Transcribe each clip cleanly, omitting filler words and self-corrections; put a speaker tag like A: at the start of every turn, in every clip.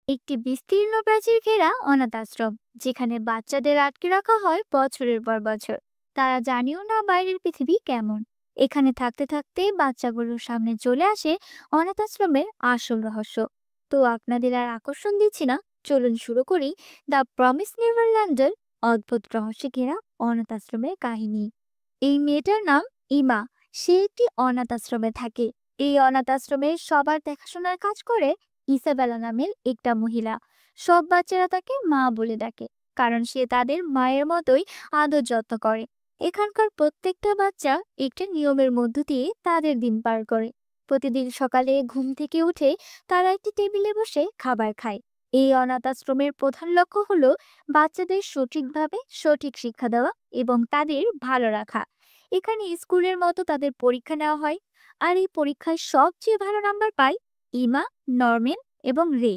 A: একটি বিস্তীর্ণ প্রাচীর ঘেরা অনাথ আশ্রম, যেখানে বাচ্চাদের আটকে রাখা হয় বছরের পর বছর। তারা জানিও না বাইরের পৃথিবী কেমন। এখানে থাকতে থাকতে বাচ্চাগুলোর সামনে চলে আসে অনাথ আশ্রমের আসল রহস্য। তো আপনাদের আর আকর্ষণ দিচ্ছি না, চলুন শুরু করি দ্য প্রমিস নেভারল্যান্ডের অদ্ভুত রহস্যে ঘেরা অনাথ আশ্রমের কাহিনী। এই মেয়েটার নাম ইমা। সে একটি অনাথ আশ্রমে থাকে। এই অনাথ আশ্রমে সবার দেখাশোনার কাজ করে ইসাবেলা নামের একটা মহিলা। সব বাচ্চারা তাকে মা বলে ডাকে, কারণ সে তাদের মায়ের মতোই আদর যত্ন করে। এখানকার প্রত্যেকটা বাচ্চা একটা নিয়মের মধ্য দিয়ে তাদের দিন পার করে। প্রতিদিন সকালে ঘুম থেকে উঠে তারা একটি টেবিলে বসে খাবার খায়। এই অনাথ আশ্রমের প্রধান লক্ষ্য হলো বাচ্চাদের সঠিকভাবে সঠিক শিক্ষা দেওয়া এবং তাদের ভালো রাখা। এখানে স্কুলের মতো তাদের পরীক্ষা নেওয়া হয়, আর এই পরীক্ষায় সবচেয়ে ভালো নাম্বার পায় ইমা, নরম্যান এবং রে।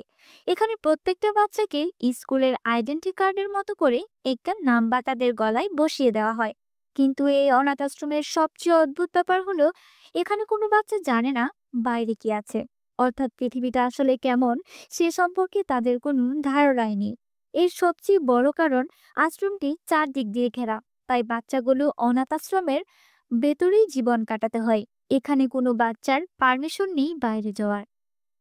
A: এখানে প্রত্যেকটা বাচ্চাকে স্কুলের আইডেন্টি কার্ডের মতো করে একটা নাম্বার তাদের গলায় বসিয়ে দেওয়া হয়। কিন্তু এই অনাথ আশ্রমের সবচেয়ে অদ্ভুত ব্যাপার হলো এখানে কোনো বাচ্চা জানে না বাইরে কি আছে, অর্থাৎ পৃথিবীটা আসলে কেমন সে সম্পর্কে তাদের কোনো ধারণাই নেই। এর সবচেয়ে বড় কারণ, আশ্রমটি চারদিক দিয়ে ঘেরা, তাই বাচ্চাগুলো অনাথ আশ্রমের ভেতরেই জীবন কাটাতে হয়। এখানে কোনো বাচ্চার পারমিশন নেই বাইরে যাওয়ার।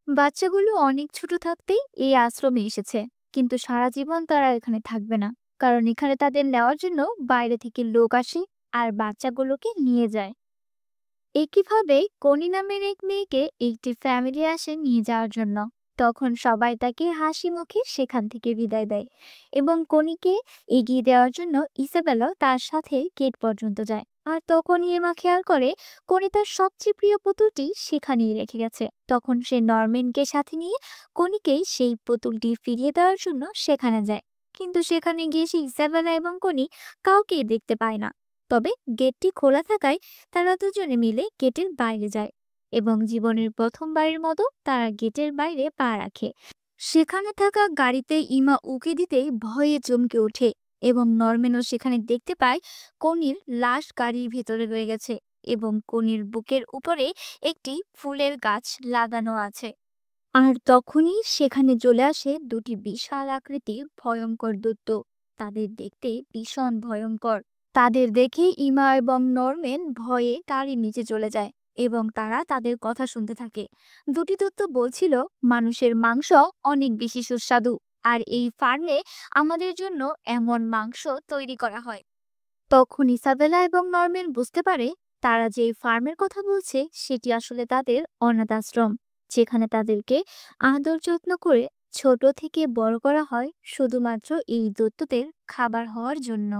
A: বাচ্চাগুলো অনেক ছোট থাকতেই এই আশ্রমে এসেছে, কিন্তু সারা জীবন তারা এখানে থাকবে না, কারণ এখানে তাদের নেওয়ার জন্য বাইরে থেকে লোক আসে আর বাচ্চাগুলোকে নিয়ে যায়। একইভাবে কনি নামের এক মেয়েকে একটি ফ্যামিলি আসে নিয়ে যাওয়ার জন্য। তখন সবাই তাকে হাসি মুখে সেখান থেকে বিদায় দেয় এবং কনিকে এগিয়ে দেওয়ার জন্য ইসাবেলা তার সাথে গেট পর্যন্ত যায়। আর তখনই এমা খেয়াল করে কনি তার সবচেয়ে প্রিয় পুতুলটি সেখানেই রেখে গেছে। তখন সে নরম্যানকে সাথে নিয়ে কনিকেই সেই পুতুলটি ফিরিয়ে দেওয়ার জন্য সেখানে যায়। কিন্তু সেখানে গিয়ে সে ইসাবেলা এবং কনি কাউকেই দেখতে পায় না। তবে গেটটি খোলা থাকায় তারা দুজনে মিলে গেটের বাইরে যায় এবং জীবনের প্রথমবারের মতো তারা গেটের বাইরে পা রাখে। সেখানে থাকা গাড়িতে ইমা উকি দিতেই ভয়ে চমকে ওঠে এবং নরম্যানও সেখানে দেখতে পায় কনির লাশ গাড়ির ভেতরে রয়ে গেছে এবং কনির বুকের উপরে একটি ফুলের গাছ লাগানো আছে। আর তখনই সেখানে চলে আসে দুটি বিশাল আকৃতির ভয়ঙ্কর দৈত্য। তাদের দেখতে ভীষণ ভয়ঙ্কর। তাদের দেখে ইমা এবং নরম্যান ভয়ে গাড়ির নিচে চলে যায় এবং তারা তাদের কথা শুনতে থাকে। দুটি দৈত্য বলছিল, মানুষের মাংস অনেক বেশি সুস্বাদু, আর এই ফার্মে আমাদের জন্য এমন মাংস তৈরি করা হয়। তখন ইসাবেলা এবং নরম্যান বুঝতে পারে তারা যে ফার্মের কথা বলছে সেটি আসলে তাদের অনাথ আশ্রম, যেখানে তাদেরকে আদর যত্ন করে ছোট থেকে বড় করা হয় শুধুমাত্র এই দৈত্যদের খাবার হওয়ার জন্য।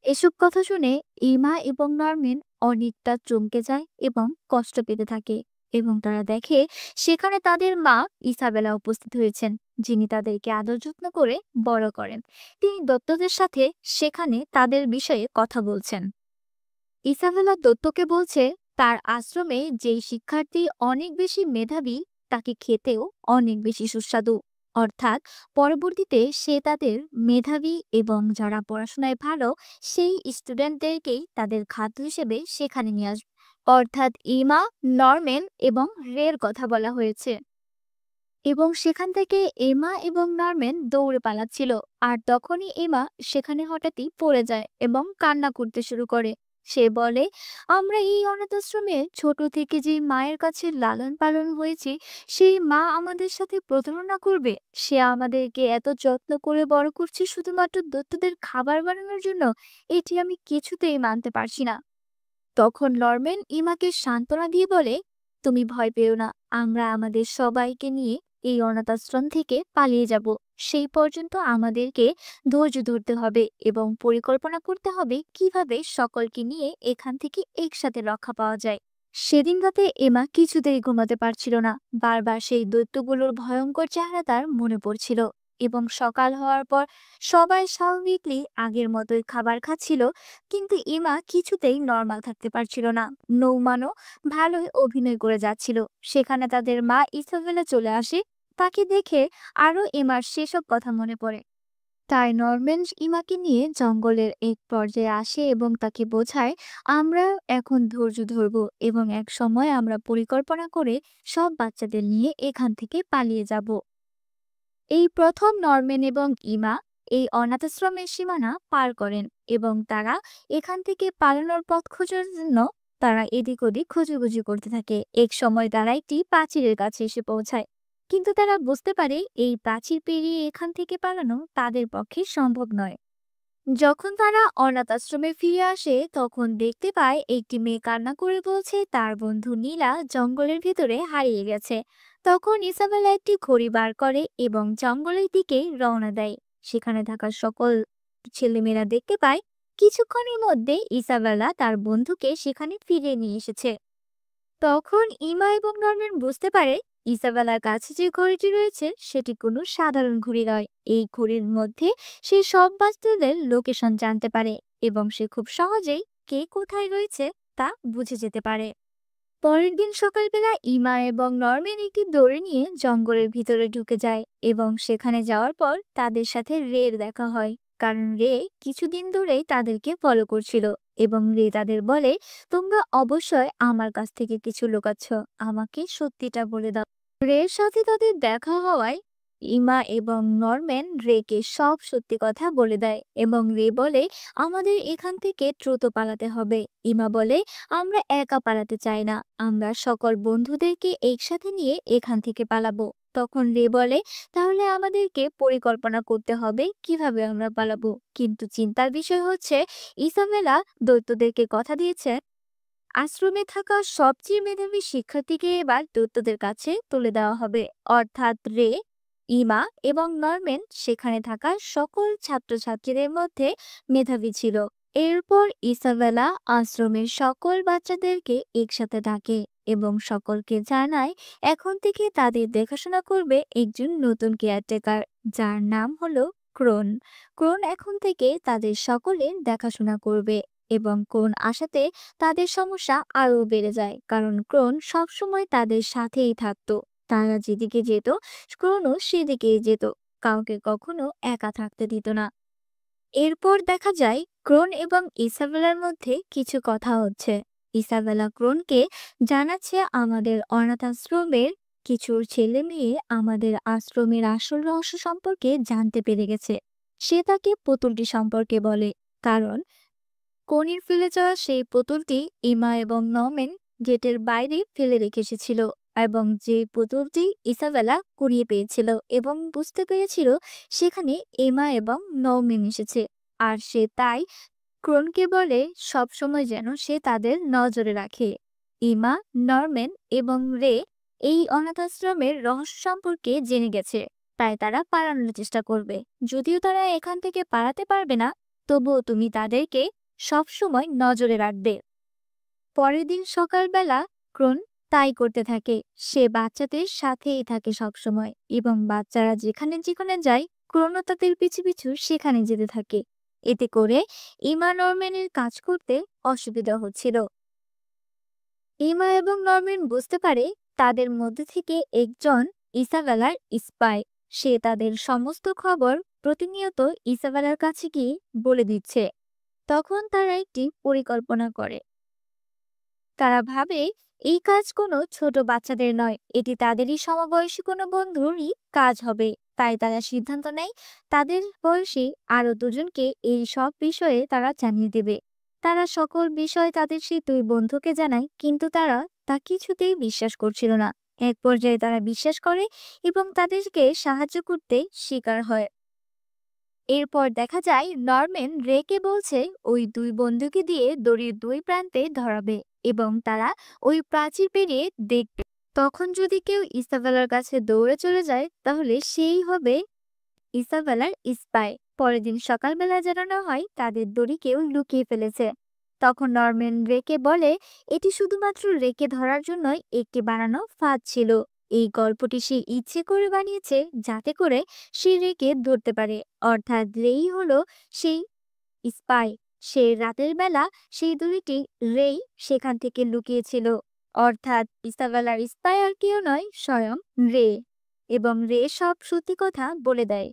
A: এসব কথা শুনে ইমা এবং নরম্যান অনেকটা চমকে যায় এবং কষ্ট পেতে থাকে এবং তারা দেখে সেখানে তাদের মা ইসাবেলা উপস্থিত হয়েছেন, যিনি তাদেরকে আদর যত্ন করে বড় করেন। তিনি দত্তদের সাথে সেখানে তাদের বিষয়ে কথা বলছেন। ইসাবেলা দত্তকে বলছে তার আশ্রমে যেই শিক্ষার্থী অনেক বেশি মেধাবী তাকে খেতেও অনেক বেশি সুস্বাদু। অর্থাৎ পরবর্তীতে সে তাদের মেধাবী এবং যারা পড়াশোনায় ভালো সেই স্টুডেন্টদেরকেই তাদের খাদ্য হিসেবে সেখানে নিয়ে আসবে। অর্থাৎ ইমা, নরম্যান এবং রের কথা বলা হয়েছে। এবং সেখান থেকে এমা এবং নরম্যান দৌড়ে পালাচ্ছিল। আর তখনই এমা সেখানে হঠাৎই পড়ে যায় এবং কান্না করতে শুরু করে। সে বলে, আমরা এই অনাথ আশ্রমে ছোট থেকে যে মায়ের কাছে লালন পালন হয়েছি, সেই মা আমাদের সাথে প্রতারণা করবে? সে আমাদেরকে এত যত্ন করে বড় করছে শুধুমাত্র দত্তদের খাবার বানানোর জন্য? এটি আমি কিছুতেই মানতে পারছি না। তখন নরম্যান ইমাকে সান্ত্বনা দিয়ে বলে, তুমি ভয় পেও না, আমরা আমাদের সবাইকে নিয়ে এই অনাথ আশ্রম থেকে পালিয়ে যাব। সেই পর্যন্ত আমাদেরকে ধৈর্য ধরতে হবে এবং পরিকল্পনা করতে হবে কিভাবে সকলকে নিয়ে এখান থেকে একসাথে রক্ষা পাওয়া যায়। সেদিন রাতে এমা কিছুতেই ঘুমাতে পারছিল না। বারবার সেই দৈত্যগুলোর ভয়ঙ্কর চেহারা তার মনে পড়ছিল। এবং সকাল হওয়ার পর সবাই স্বাভাবিকলি আগের মতোই খাবার খাচ্ছিল, কিন্তু ইমা কিছুতেই নর্মাল থাকতে পারছিল না। নৌমানও ভালোই অভিনয় করে যাচ্ছিল। সেখানে তাদের মা ইসাবেলা চলে আসে। তাকে দেখে আরো এমার সেসব কথা মনে পড়ে। তাই নরম্যান ইমাকে নিয়ে জঙ্গলের এক পর্যায়ে আসে এবং তাকে বোঝায়, আমরা এখন ধৈর্য ধরবো এবং এক সময় আমরা পরিকল্পনা করে সব বাচ্চাদের নিয়ে এখান থেকে পালিয়ে যাব। এই প্রথম নরম্যান এবং ইমা এই অনাথাশ্রমের সীমানা পার করেন এবং তারা এখান থেকে পালানোর পথ খোঁজার জন্য তারা এদিক ওদিক খোঁজাখুঁজি করতে থাকে। এক সময় তারা একটি প্রাচীরের কাছে এসে পৌঁছায়, কিন্তু তারা বুঝতে পারে এই প্রাচীর পেরিয়ে এখান থেকে পালানো তাদের পক্ষে সম্ভব নয়। যখন তারা অনাথ আশ্রমে ফিরে আসে তখন দেখতে পায় একটি মেয়ে কান্না করে বলছে তার বন্ধু নীলা জঙ্গলের ভিতরে হারিয়ে গেছে। তখন ইসাবেলা একটি ঘড়ি বার করে এবং জঙ্গলের দিকে রওনা দেয়। সেখানে থাকা সকল ছেলেমেয়েরা দেখতে পায় কিছুক্ষণের মধ্যে ইসাবেলা তার বন্ধুকে সেখানে ফিরিয়ে নিয়ে এসেছে। তখন ইমা এবং নরম্যান বুঝতে পারে ইসাবেলার কাছে যে ঘড়িটি রয়েছে সেটি কোনো সাধারণ ঘড়ি নয়। এই ঘড়ির মধ্যে সে সব বাচ্চাদের লোকেশন জানতে পারে এবং সে খুব সহজেই কে কোথায় রয়েছে তা বুঝে যেতে পারে। পরের দিন সকালবেলা ইমা এবং নরম্যান একটি দড়ি নিয়ে জঙ্গলের ভিতরে ঢুকে যায় এবং সেখানে যাওয়ার পর তাদের সাথে রের দেখা হয়, কারণ রে কিছুদিন ধরেই তাদেরকে ফলো করছিল। এবং রে তাদের বলে, তোমরা অবশ্যই আমার কাছ থেকে কিছু লুকাচ্ছ, আমাকে সত্যিটা বলে দাও। রের সাথে তাদের দেখা হওয়ায় ইমা এবং নরম্যান রেকে সব সত্যি কথা বলে দেয় এবং রে বলে আমাদের এখান থেকে দ্রুত পালাতে হবে। ইমা বলে আমরা একা পালাতে চাই না, আমরা সকল বন্ধুদেরকে একসাথে নিয়ে এখান থেকে পালাবো। তখন রে বলে তাহলে আমাদেরকে পরিকল্পনা করতে হবে কিভাবে আমরা পালাবো। কিন্তু চিন্তার বিষয় হচ্ছে ইসাবেলা দৈত্যদেরকে কথা দিয়েছে আশ্রমে থাকা সবচেয়ে মেধাবী শিক্ষার্থীকে এবার দৈত্যদের কাছে তুলে দেওয়া হবে। অর্থাৎ রে, ইমা এবং নরম্যান সেখানে থাকা সকল ছাত্রছাত্রীদের মধ্যে মেধাবী ছিল। এরপর ইসাবেলা আশ্রমের সকল বাচ্চাদেরকে একসাথে ডাকে এবং সকলকে জানায় এখন থেকে তাদের দেখাশোনা করবে একজন নতুন কেয়ারটেকার, যার নাম হলো ক্রোন। ক্রোন এখন থেকে তাদের সকলের দেখাশোনা করবে এবং ক্রোন আসাতে তাদের সমস্যা আরো বেড়ে যায়, কারণ ক্রোন সবসময় তাদের সাথেই থাকতো। তারা যেদিকে যেত ক্রোনও সেদিকেই যেত, কাউকে কখনো একা থাকতে দিত না। এরপর দেখা যায় ক্রোন এবং ইসাবেলার মধ্যে কিছু কথা হচ্ছে। ইসাবেলা ক্রোনকে জানাচ্ছে আমাদের অনাথ আশ্রমের কিছু ছেলে মেয়ে আমাদের আশ্রমের আসল রহস্য সম্পর্কে জানতে পেরে গেছে। সে তাকে পুতুলটি সম্পর্কে বলে, কারণ কনির ফেলে যাওয়া সেই পুতুলটি ইমা এবং নরম্যান গেটের বাইরে ফেলে রেখে এসেছিল এবং যে পুতুলটি ইসাবেলা কুড়িয়ে পেয়েছিল এবং বুঝতে পেরেছিল সেখানে এমা এবং নরম্যান এসেছে। আর সে তাই ক্রোনকে বলে সবসময় যেন সে তাদের নজরে রাখে। ইমা, নরম্যান এবং রে এই অনাথাশ্রমের রহস্য সম্পর্কে জেনে গেছে, তাই তারা পালানোর চেষ্টা করবে। যদিও তারা এখান থেকে পালাতে পারবে না, তবুও তুমি তাদেরকে সবসময় নজরে রাখবে। পরের দিন সকালবেলা ক্রোন তাই করতে থাকে। সে বাচ্চাদের সাথেই থাকে সবসময় এবং বাচ্চারা যেখানে যেখানে যায় ক্রোনও তাদের পিছু পিছু সেখানে যেতে থাকে। এতে করে ইমা নরম্যানের কাজ করতে অসুবিধা হচ্ছিল। ইমা এবং নরম্যান বুঝতে পারে তাদের মধ্যে থেকে একজন ইসাবেলার স্পাই। সে তাদের সমস্ত খবর প্রতিনিয়ত ইসাবেলার কাছে গিয়ে বলে দিচ্ছে। তখন তারা একটি পরিকল্পনা করে। তারা ভাবে এই কাজ কোনো ছোট বাচ্চাদের নয়, এটি তাদেরই সমবয়সী কোনো বন্ধুরই কাজ হবে। তাই তারা সিদ্ধান্ত নেয় তাদের বয়সী আরো দুজনকে এই সব বিষয়ে তারা জানিয়ে দেবে। তারা সকল বিষয় তাদের সেই দুই বন্ধুকে জানায়, কিন্তু তারা তা কিছুতেই বিশ্বাস করছিল না। এক পর্যায়ে তারা বিশ্বাস করে এবং তাদেরকে সাহায্য করতে স্বীকার হয়। এরপর দেখা যায় নরম্যান রেকে বলছে ওই দুই বন্ধুকে দিয়ে দড়ির দুই প্রান্তে ধরাবে এবং তারা ওই প্রাচীর পেরিয়ে দেখবে। তখন যদি কেউ ইসাবেলার কাছে দৌড়ে চলে যায় তাহলে সেই হবে ইসাবেলার স্পাই। পরের দিন সকালবেলা জানানো হয় তাদের দড়ি কেউ লুকিয়ে ফেলেছে। তখন নরম্যান রেকে বলে এটি শুধুমাত্র রেকে ধরার জন্যই একটি বানানো ফাঁদ ছিল। এই গল্পটি সে ইচ্ছে করে বানিয়েছে যাতে করে সে রেকে ধরতে পারে। অর্থাৎ রেই হলো সেই স্পাই। সে রাতের বেলা সেই দড়িটি রেই সেখান থেকে লুকিয়েছিল। অর্থাৎ ইসাবেলার স্পাই আর কেউ নয়, স্বয়ং রে। এবং রে সব সত্যি কথা বলে দেয়।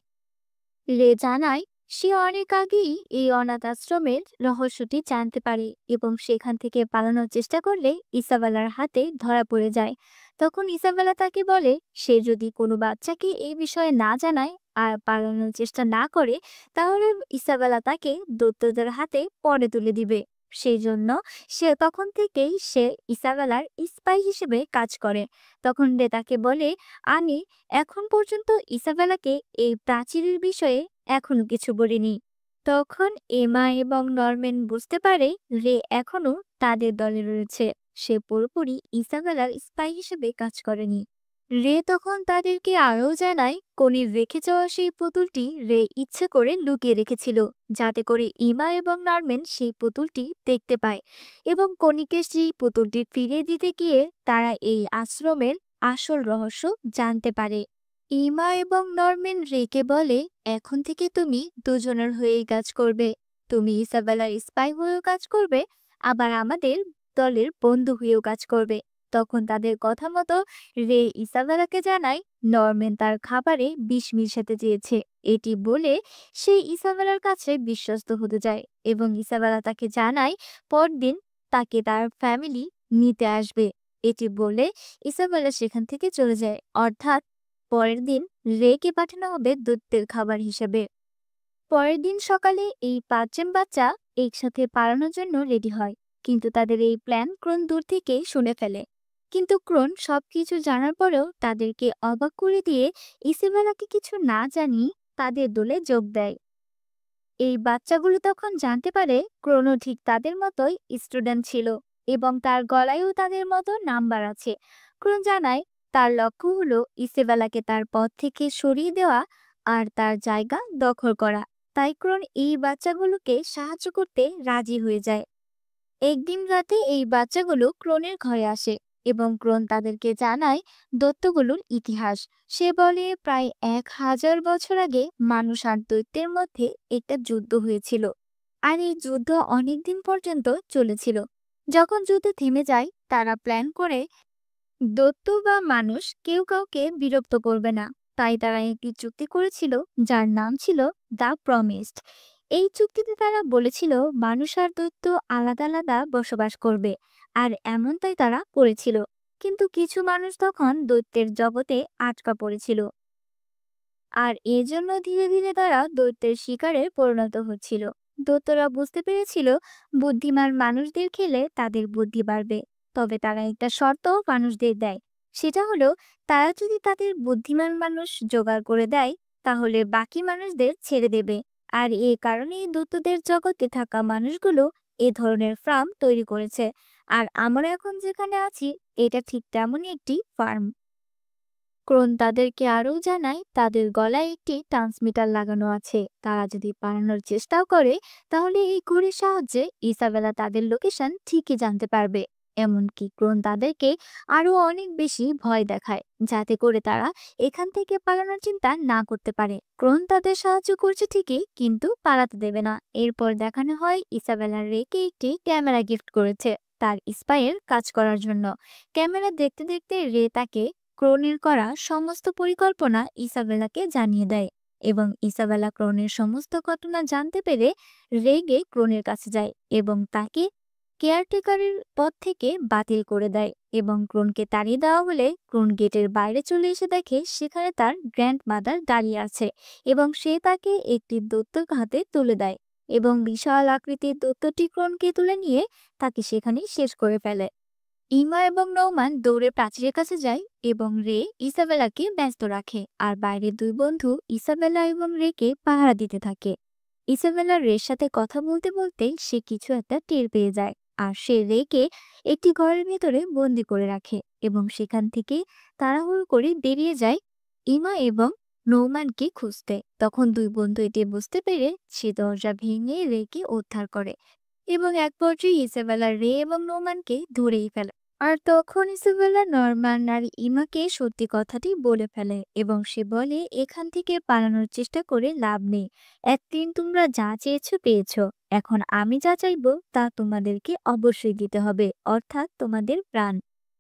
A: রে জানায় সে অনেক আগেই এই অনাথ আশ্রমের রহস্যটি জানতে পারে এবং সেখান থেকে পালানোর চেষ্টা করলে ইসাবেলার হাতে ধরা পড়ে যায়। তখন ইসাবেলা তাকে বলে সে যদি কোনো বাচ্চাকে এই বিষয়ে না জানায় আর পালানোর চেষ্টা না করে, তাহলে ইসাবেলা তাকে দৈত্যদের হাতে পরে তুলে দিবে। সেই জন্য তখন থেকেই সে ইসাবেলার স্পাই হিসেবে কাজ করে। তখন রে তাকে বলে, আমি এখন পর্যন্ত ইসাবেলাকে এই প্রাচীরের বিষয়ে এখনো কিছু বলিনি। তখন এমা এবং নরম্যান বুঝতে পারে রে এখনো তাদের দলে রয়েছে। সে পুরোপুরি ইসাবেলার স্পাই হিসেবে কাজ করেনি। রে তখন তাদেরকে আরও জানায় কনির রেখে যাওয়া সেই পুতুলটি রে ইচ্ছে করে লুকিয়ে রেখেছিল, যাতে করে ইমা এবং নরম্যান সেই পুতুলটি দেখতে পায় এবং কনিকে সেই পুতুলটি ফিরিয়ে দিতে গিয়ে তারা এই আশ্রমের আসল রহস্য জানতে পারে। ইমা এবং নরম্যান রেকে বলে, এখন থেকে তুমি দুজনের হয়েই কাজ করবে। তুমি ইসাবেলার স্পাই হয়েও কাজ করবে, আবার আমাদের দলের বন্ধু হয়েও কাজ করবে। তখন তাদের কথা মতো রে ইসাবেলাকে জানায় নরম্যান তার খাবারে বিষ মিশাতে চেয়েছে। এটি বলে সে ইসাবেলার কাছে বিশ্বস্ত হতে যায় এবং ইসাবেলা তাকে জানায় পরদিন তাকে তার ফ্যামিলি নিতে আসবে। এটি বলে ইসাবেলা সেখান থেকে চলে যায়, অর্থাৎ পরের দিন রেকে পাঠানো হবে দৈত্যের খাবার হিসেবে। পরের দিন সকালে এই পাঁচজন বাচ্চা একসাথে পালানোর জন্য রেডি হয়, কিন্তু তাদের এই প্ল্যান ক্রোন দূর থেকেই শুনে ফেলে। কিন্তু ক্রোন সবকিছু জানার পরেও তাদেরকে অবাক করে দিয়ে ইসাবেলাকে কিছু না জানিয়ে তাদের দলে যোগ দেয়। এই বাচ্চাগুলো তখন জানতে পারে ক্রোনো ঠিক তাদের মতোই স্টুডেন্ট ছিল এবং তার গলায়ও তাদের মতো নাম্বার আছে। ক্রোন জানায় তার লক্ষ্য হলো ইসেবেলাকে তার পথ থেকে সরিয়ে দেওয়া আর তার জায়গা দখল করা। তাই ক্রোন এই বাচ্চাগুলোকে সাহায্য করতে রাজি হয়ে যায়। একদিন রাতে এই বাচ্চাগুলো ক্রোনের ঘরে আসে এবং ক্রোন তাদেরকে জানায় দৈত্যগুলোর ইতিহাস। সে বলে প্রায় 1000 বছর আগে মানুষ আর দৈত্যের মধ্যে একটা যুদ্ধ হয়েছিল, আর এই যুদ্ধ অনেকদিন পর্যন্ত চলেছিল। যখন যুদ্ধ থেমে যায়, তারা প্ল্যান করে দৈত্য বা মানুষ কেউ কাউকে বিরক্ত করবে না। তাই তারা একটি চুক্তি করেছিল যার নাম ছিল দ্য প্রমিসড। এই চুক্তিতে তারা বলেছিল মানুষ আর দৈত্য আলাদা আলাদা বসবাস করবে, আর এমনটাই তারা করেছিল। কিন্তু কিছু মানুষ তখন দৈত্যের জগতে আটকা পড়েছিল, আর এজন্য ধীরে ধীরে তারা দৈত্যের শিকারে পরিণত হচ্ছিল। দৈত্যরা বুঝতে পেরেছিল বুদ্ধিমান মানুষদের খেলে তাদের বুদ্ধি বাড়বে, তবে তারা একটা শর্ত মানুষদের দেয়। সেটা হলো তারা যদি তাদের বুদ্ধিমান মানুষ জোগাড় করে দেয়, তাহলে বাকি মানুষদের ছেড়ে দেবে। আর এই কারণেই দৈত্যদের জগতে থাকা মানুষগুলো এ ধরনের ফার্ম তৈরি করেছে। আর আমরা এখন যেখানে আছি, এটা ঠিক তেমনই একটি ফার্ম। ক্রোন তাদেরকে আরও জানায় তাদের গলায় একটি ট্রান্সমিটার লাগানো আছে। তারা যদি পালানোর চেষ্টাও করে, তাহলে এই ঘড়ির সাহায্যে ইসাবেলা তাদের লোকেশন ঠিকই জানতে পারবে। এমনকি ক্রোন তাদেরকে আরো অনেক বেশি ভয় দেখায়, যাতে করে তারা এখান থেকে পালানোর চিন্তা না করতে পারে। ক্রোন তাদের সাহায্য করছে ঠিকই, কিন্তু পালাতে দেবে না। এরপর দেখানো হয় ইসাবেলা রেকে একটি ক্যামেরা গিফট করেছে তার স্পাইয়ের কাজ করার জন্য। ক্যামেরা দেখতে দেখতে রে তাকে ক্রোনের করা সমস্ত পরিকল্পনা ইসাবেলাকে জানিয়ে দেয় এবং ইসাবেলা ক্রোনের সমস্ত ঘটনা জানতে পেরে রেগে ক্রোনের কাছে যায় এবং তাকে কেয়ারটেকারের পদ থেকে বাতিল করে দেয়। এবং ক্রোনকে তাড়িয়ে দেওয়া হলে ক্রোন গেটের বাইরে চলে এসে দেখে সেখানে তার গ্র্যান্ড মাদার দাঁড়িয়ে আছে এবং সে তাকে একটি দৈত্য হাতে তুলে দেয় এবং বিশাল আকৃতির দৈত্যটি ক্রোনকে তুলে নিয়ে তাকে সেখানেই শেষ করে ফেলে। ইমা এবং নৌমান দৌড়ে প্রাচীরের কাছে যায় এবং রে ইসাবেলাকে ব্যস্ত রাখে, আর বাইরে দুই বন্ধু ইসাবেলা এবং রেকে পাহারা দিতে থাকে। ইসাবেলা রের সাথে কথা বলতে বলতে সে কিছু একটা টের পেয়ে যায়, আর সে রেকে একটি ঘরের ভেতরে বন্দি করে রাখে এবং সেখান থেকে তাড়াহুড়ো করে বেরিয়ে যায় ইমা এবং নৌমানকে খুঁজতে। তখন দুই বন্ধু এটি বুঝতে পেরে সে দরজা ভেঙে রেকে উদ্ধার করে এবং এক পর্যায়ে ইসাবেলা রে এবং নোমানকে ধরেই ফেলে। আর তখন ইসাবেলা নরমান আর ইমাকে সত্যি কথাটি বলে ফেলে এবং সে বলে এখান থেকে পালানোর চেষ্টা করে লাভ নেই। একদিন তোমরা যা চেয়েছো পেয়েছো, এখন আমি যা চাইবো তা তোমাদেরকে অবশ্যই দিতে হবে, অর্থাৎ তোমাদের প্রাণ।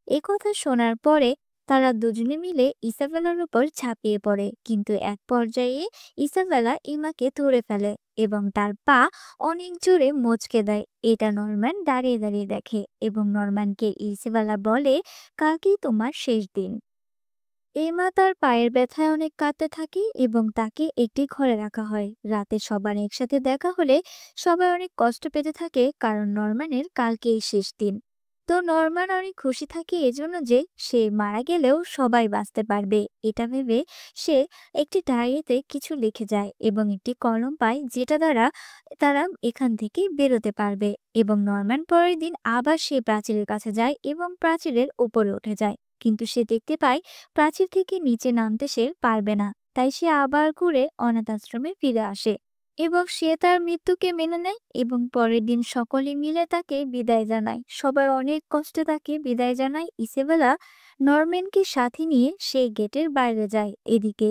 A: এ কথা শোনার পরে তারা দুজনে মিলে ইসাবেলার উপর ঝাঁপিয়ে পড়ে, কিন্তু এক পর্যায়ে ইসাবেলা ইমাকে ধরে ফেলে এবং তার পা অনেক জোরে মচকে দেয়। এটা নরম্যান দাঁড়িয়ে দাঁড়িয়ে দেখে এবং নরম্যানকে ইসাবেলা বলে, কালকেই তোমার শেষ দিন। এমা তার পায়ের ব্যথায় অনেক কাঁদতে থাকে এবং তাকে একটি ঘরে রাখা হয়। রাতে সবার একসাথে দেখা হলে সবাই অনেক কষ্ট পেতে থাকে, কারণ নরম্যানের কালকেই শেষ দিন। তো নরম্যান অনেক খুশি থাকে এজন্য যে সে মারা গেলেও সবাই বাঁচতে পারবে। এটা ভেবে সে একটি ডায়েরিতে কিছু লিখে যায় এবং একটি কলম পায়, যেটা দ্বারা তারা এখান থেকে বেরোতে পারবে। এবং নরম্যান পরের দিন আবার সে প্রাচীরের কাছে যায় এবং প্রাচীরের উপরে উঠে যায়, কিন্তু সে দেখতে পায় প্রাচীর থেকে নিচে নামতে সে পারবে না। তাই সে আবার ঘুরে অনাথ আশ্রমে ফিরে আসে এবং সে তার মৃত্যুকে মেনে নেয় এবং পরের দিন সকলে মিলে তাকে বিদায় জানায়। সবাই অনেক কষ্টে তাকে বিদায় জানায়। ইসেবেলা নরম্যানকে সাথে নিয়ে সেই গেটের বাইরে যায়। এদিকে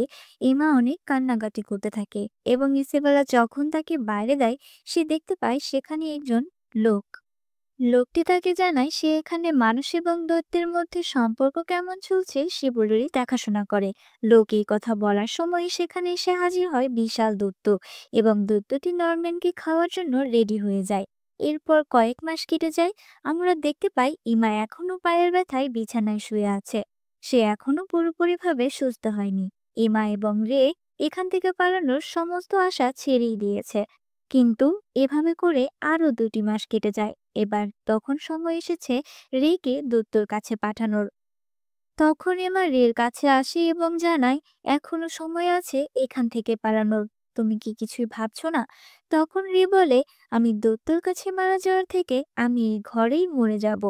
A: এমা অনেক কান্নাকাটি করতে থাকে এবং ইসেবেলা যখন তাকে বাইরে দেয়, সে দেখতে পায় সেখানে একজন লোক। লোকটি তাকে জানায় সে এখানে মানুষ এবং দৈত্যের মধ্যে সম্পর্ক কেমন চলছে সেগুলোরই দেখাশোনা করে। লোক এই কথা বলার সময় সেখানে এসে হাজির হয় বিশাল দৈত্য এবং দৈত্যটি নরম্যানকে খাওয়ার জন্য রেডি হয়ে যায়। এরপর কয়েক মাস কেটে যায়। আমরা দেখতে পাই ইমা এখনো পায়ের ব্যথায় বিছানায় শুয়ে আছে। সে এখনো পুরোপুরিভাবে সুস্থ হয়নি। ইমা এবং রে এখান থেকে পালানোর সমস্ত আশা ছেড়েই দিয়েছে, কিন্তু এভাবে করে আরো 2টি মাস কেটে যায়। এবার তখন সময় এসেছে রেকে দূতর কাছে পাঠানোর। তখন এমা রের কাছে আসে এবং জানায় এখনো সময় আছে এখান থেকে পালানোর। তুমি কি কিছুই ভাবছো না? তখন রে বলে, আমি দৈত্যর কাছে মারা যাওয়ার থেকে আমি এই ঘরেই মরে যাব।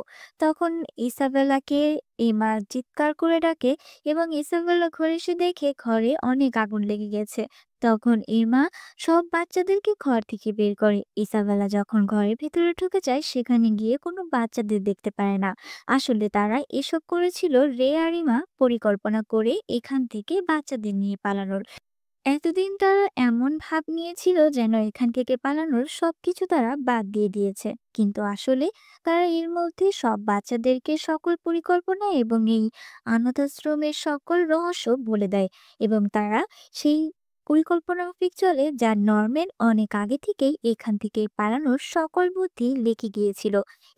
A: তখন ইসাবেলাকে এমা চিৎকার করে ডাকে এবং ইসাবেলা ঘরে এসে দেখে ঘরে অনেক আগুন লেগে গেছে। তখন এমা সব বাচ্চাদেরকে ঘর থেকে বের করে। ইসাবেলা যখন ঘরের ভেতরে ঢুকে যায়, সেখানে গিয়ে কোনো বাচ্চাদের দেখতে পায় না। আসলে তারা এসব করেছিল রে আর রিমা পরিকল্পনা করে এখান থেকে বাচ্চাদের নিয়ে পালানোর। এতদিন তারা এমন ভাব নিয়েছিল যেন এখান থেকে পালানোর সবকিছু তারা বাদ দিয়ে দিয়েছে, কিন্তু আসলে তারা এর মধ্যে সব বাচ্চাদেরকে সকল পরিকল্পনা এবং এই অনাথ আশ্রমের সকল রহস্য বলে দেয় এবং তারা সেই পরিকল্পনা মাফিক চলে, যা নরম্যান অনেক আগে থেকেই এখান থেকে পালানোর সকল বুদ্ধি লেগে গিয়েছিল।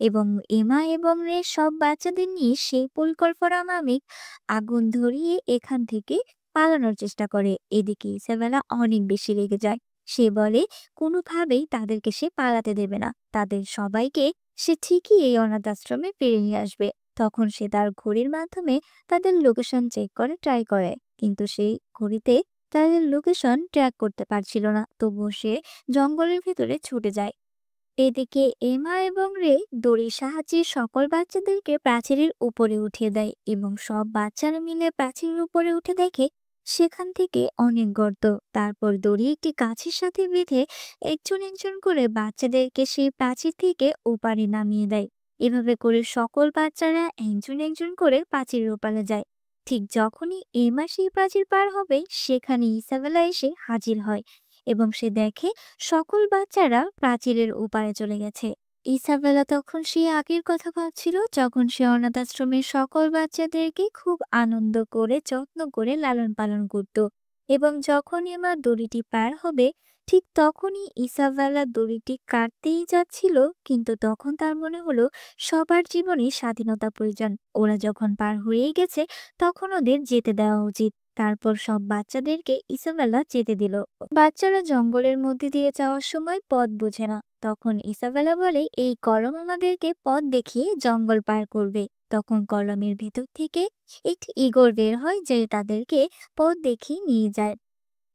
A: এবং এমা এবং রে সব বাচ্চাদের নিয়ে সেই পরিকল্পনা মাফিক আগুন ধরিয়ে এখান থেকে পালানোর চেষ্টা করে। এদিকে ইসাবেলা অনেক বেশি রেগে যায়। সে বলে কোনোভাবেই তাদেরকে সে পালাতে দেবে না। তাদের সবাইকে সে ঠিকই এই অনাথ আশ্রমে ফিরিয়ে নিয়ে আসবে। তখন সে তার ঘড়ির মাধ্যমে তাদের লোকেশন চেক করে ট্রাই করে, কিন্তু সেই ঘড়িতে তাদের লোকেশন ট্র্যাক করতে পারছিল না। তবুও সে জঙ্গলের ভিতরে ছুটে যায়। এদিকে এমা এবং রে দড়ির সাহায্যে সকল বাচ্চাদেরকে প্রাচীরের উপরে উঠিয়ে দেয় এবং সব বাচ্চারা মিলে প্রাচীরের উপরে উঠে দেখে সেখান থেকে অনেক গর্ত। তারপর দড়ি একটি গাছের সাথে বেঁধে একজন একজন করে বাচ্চাদেরকে সেই প্রাচীর থেকে ওপারে নামিয়ে দেয়। এভাবে করে সকল বাচ্চারা একজন একজন করে প্রাচীরের ওপারে যায়। ঠিক যখনই এমা সেই প্রাচীর পার হবে, সেখানে ইসাবেলা এসে হাজির হয় এবং সে দেখে সকল বাচ্চারা প্রাচীরের ওপারে চলে গেছে। ইসাবেলা তখন সে আগের কথা ভাবছিল, যখন সে অনাথ আশ্রমের সকল বাচ্চাদেরকে খুব আনন্দ করে যত্ন করে লালন পালন করত। এবং যখন এমা দড়িটি পার হবে, ঠিক তখনই ইসাবেলা দড়িটি কাটতেই যাচ্ছিল, কিন্তু তখন তার মনে হলো সবার জীবনে স্বাধীনতা প্রয়োজন। ওরা যখন পার হয়েই গেছে, তখন ওদের যেতে দেওয়া উচিত। তারপর সব বাচ্চাদেরকে ইসাবেলা যেতে দিল। বাচ্চারা জঙ্গলের মধ্যে দিয়ে যাওয়ার সময় পথ বোঝে না। তখন ইসাবেলা বলে এই কলম আমাদেরকে পথ দেখিয়ে জঙ্গল পার করবে। তখন কলমের ভিতর থেকে একটি ইগল বের হয়, যে তাদেরকে পথ দেখিয়ে নিয়ে যায়।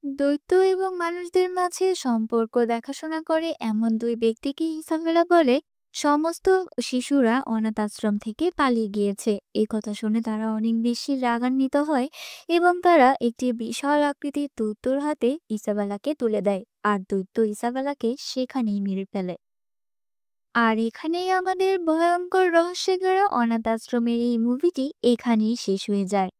A: দৈত্য এবং মানুষদের মাঝে সম্পর্ক দেখাশোনা করে এমন দুই ব্যক্তিকে ইসাবেলা বলে। সমস্ত শিশুরা অনাথ আশ্রম থেকে পালিয়ে গিয়েছে। এই কথা শুনে তারা অনেক বেশি রাগান্বিত হয় এবং তারা একটি বিশাল আকৃতির দৈত্যর হাতে ইসাবেলাকে তুলে দেয়, আর দৈত্য ইসাবেলাকে সেখানেই মেরে ফেলে। আর এখানেই আমাদের ভয়ঙ্কর রহস্যে ঘেরা অনাথ আশ্রমের এই মুভিটি এখানেই শেষ হয়ে যায়।